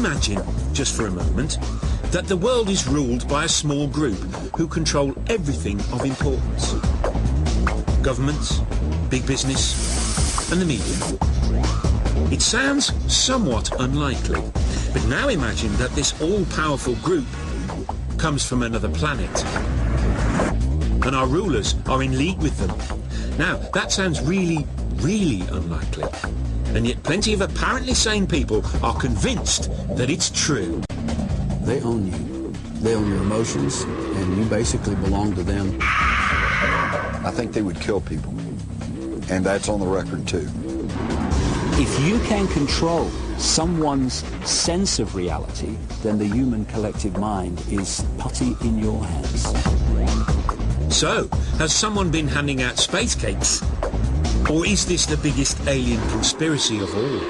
imagine, just for a moment, that the world is ruled by a small group who control everything of importance. Governments, big business, and the media. It sounds somewhat unlikely, but now imagine that this all-powerful group comes from another planet, and our rulers are in league with them. Now, that sounds really, really unlikely, and yet plenty of apparently sane people are convinced that it's true. They own you. They own your emotions, and you basically belong to them. I think they would kill people, and that's on the record too. If you can control someone's sense of reality, then the human collective mind is putty in your hands. So, has someone been handing out space cakes? Or is this the biggest alien conspiracy of all?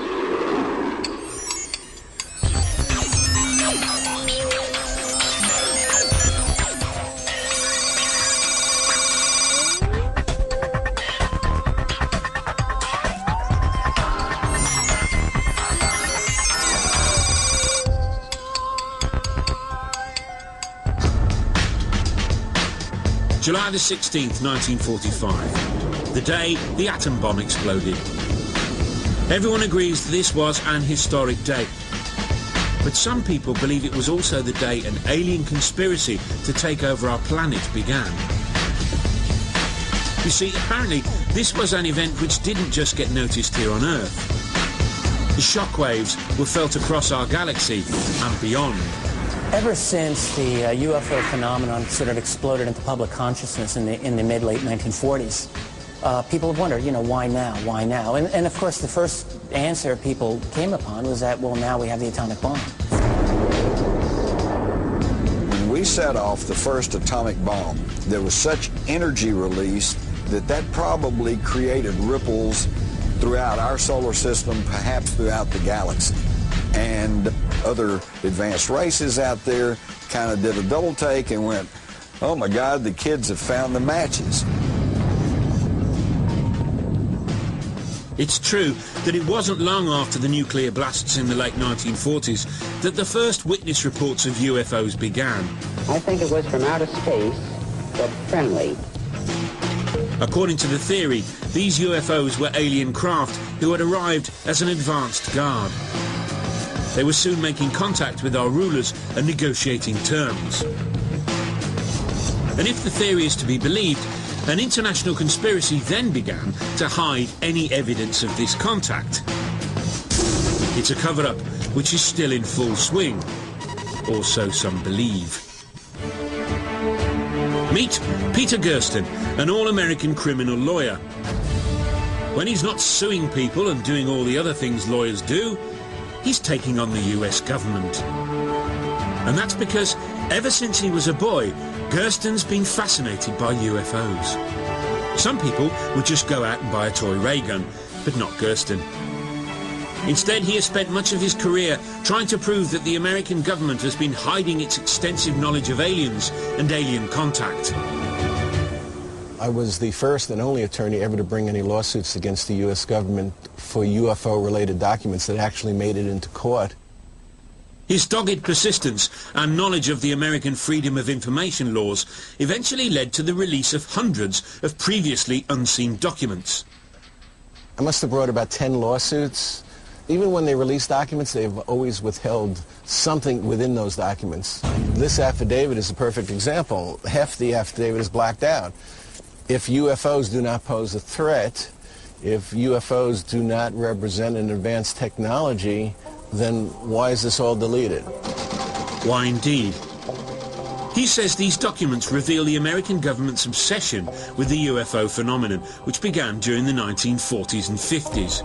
July the 16th, 1945, the day the atom bomb exploded. Everyone agrees this was an historic day. But some people believe it was also the day an alien conspiracy to take over our planet began. You see, apparently, this was an event which didn't just get noticed here on Earth. The shockwaves were felt across our galaxy and beyond. Ever since the UFO phenomenon sort of exploded into public consciousness in the mid-late 1940s, people have wondered, why now? Why now? And of course, the first answer people came upon was that, well, now we have the atomic bomb. When we set off the first atomic bomb, there was such energy released that probably created ripples throughout our solar system, perhaps throughout the galaxy. And other advanced races out there kind of did a double take and went, oh my God, the kids have found the matches. It's true that it wasn't long after the nuclear blasts in the late 1940s that the first witness reports of UFOs began. I think it was from outer space, but friendly. According to the theory, these UFOs were alien craft who had arrived as an advanced guard. They were soon making contact with our rulers and negotiating terms. And if the theory is to be believed, an international conspiracy then began to hide any evidence of this contact. It's a cover-up which is still in full swing, or so some believe. Meet Peter Gersten, an all-American criminal lawyer. When he's not suing people and doing all the other things lawyers do, he's taking on the US government. And that's because ever since he was a boy, Gersten's been fascinated by UFOs. Some people would just go out and buy a toy ray gun, but not Gersten. Instead, he has spent much of his career trying to prove that the American government has been hiding its extensive knowledge of aliens and alien contact. I was the first and only attorney ever to bring any lawsuits against the U.S. government for UFO-related documents that actually made it into court. His dogged persistence and knowledge of the American Freedom of Information laws eventually led to the release of hundreds of previously unseen documents. I must have brought about 10 lawsuits. Even when they release documents, they've always withheld something within those documents. This affidavit is a perfect example. Half the affidavit is blacked out. If UFOs do not pose a threat, if UFOs do not represent an advanced technology, then why is this all deleted? Why indeed? He says these documents reveal the American government's obsession with the UFO phenomenon, which began during the 1940s and 50s.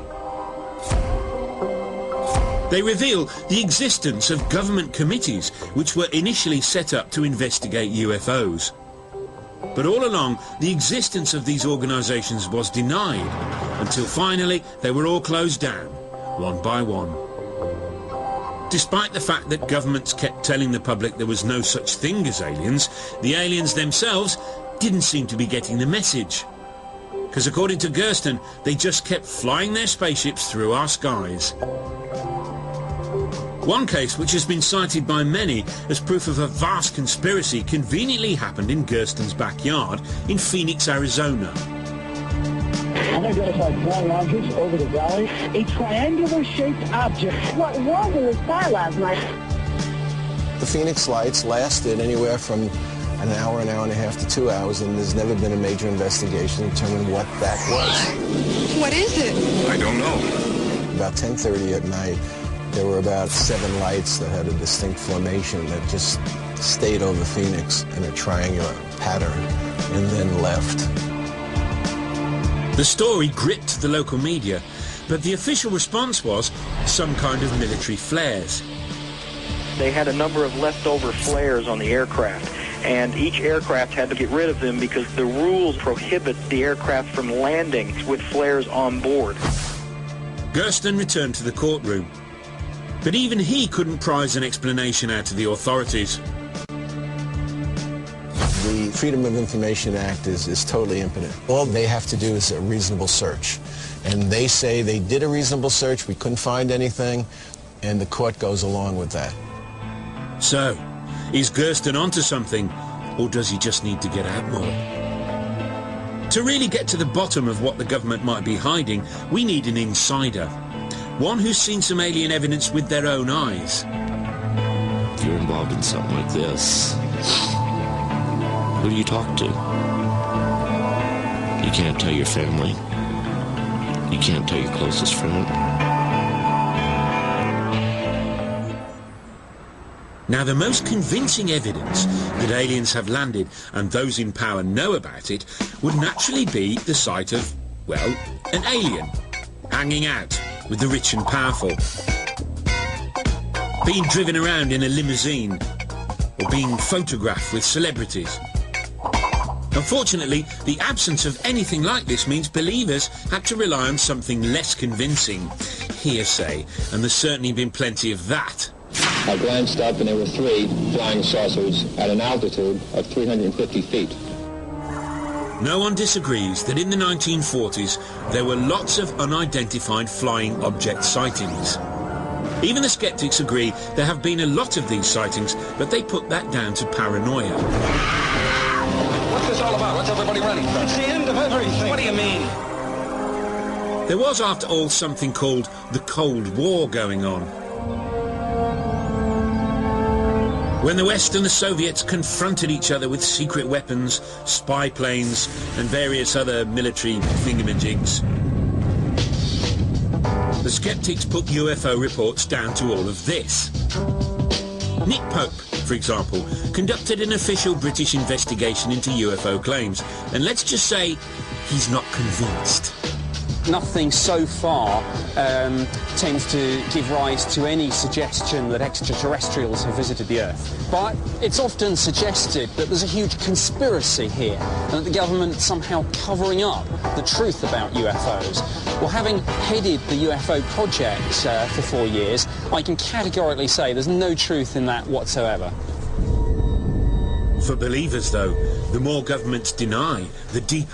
They reveal the existence of government committees which were initially set up to investigate UFOs. But all along, the existence of these organizations was denied, until finally they were all closed down, one by one. Despite the fact that governments kept telling the public there was no such thing as aliens, the aliens themselves didn't seem to be getting the message. Because according to Gersten, they just kept flying their spaceships through our skies. One case, which has been cited by many as proof of a vast conspiracy, conveniently happened in Gersten's backyard in Phoenix, Arizona. Unidentified flying objects over the valley. A triangular-shaped object. What was in the sky last night? The Phoenix lights lasted anywhere from an hour and a half to 2 hours, and there's never been a major investigation to determine what that was. What is it? I don't know. About 10:30 at night, there were about 7 lights that had a distinct formation that just stayed over Phoenix in a triangular pattern and then left. The story gripped the local media, but the official response was some kind of military flares. They had a number of leftover flares on the aircraft, and each aircraft had to get rid of them because the rules prohibit the aircraft from landing with flares on board. Gersten returned to the courtroom, but even he couldn't prize an explanation out of the authorities. The Freedom of Information Act is totally impotent. All they have to do is a reasonable search. And they say they did a reasonable search, we couldn't find anything, and the court goes along with that. So, is Gersten onto something, or does he just need to get out more? To really get to the bottom of what the government might be hiding, we need an insider. One who's seen some alien evidence with their own eyes. If you're involved in something like this, who do you talk to? You can't tell your family. You can't tell your closest friend. Now, the most convincing evidence that aliens have landed and those in power know about it would naturally be the sight of, well, an alien hanging out with the rich and powerful, being driven around in a limousine, or being photographed with celebrities. Unfortunately, the absence of anything like this means believers had to rely on something less convincing, hearsay, and there's certainly been plenty of that. I glanced up and there were 3 flying saucers at an altitude of 350 feet. No one disagrees that in the 1940s there were lots of unidentified flying object sightings. Even the skeptics agree there have been a lot of these sightings, but they put that down to paranoia. What's this all about? What's everybody running from? It's the end of everything. What do you mean? There was, after all, something called the Cold War going on. When the West and the Soviets confronted each other with secret weapons, spy planes, and various other military thingamajigs. The skeptics put UFO reports down to all of this. Nick Pope, for example, conducted an official British investigation into UFO claims, and let's just say he's not convinced. Nothing so far tends to give rise to any suggestion that extraterrestrials have visited the Earth. But it's often suggested that there's a huge conspiracy here, and that the government somehow covering up the truth about UFOs. Well, having headed the UFO project for 4 years, I can categorically say there's no truth in that whatsoever. For believers, though, the more governments deny, the deeper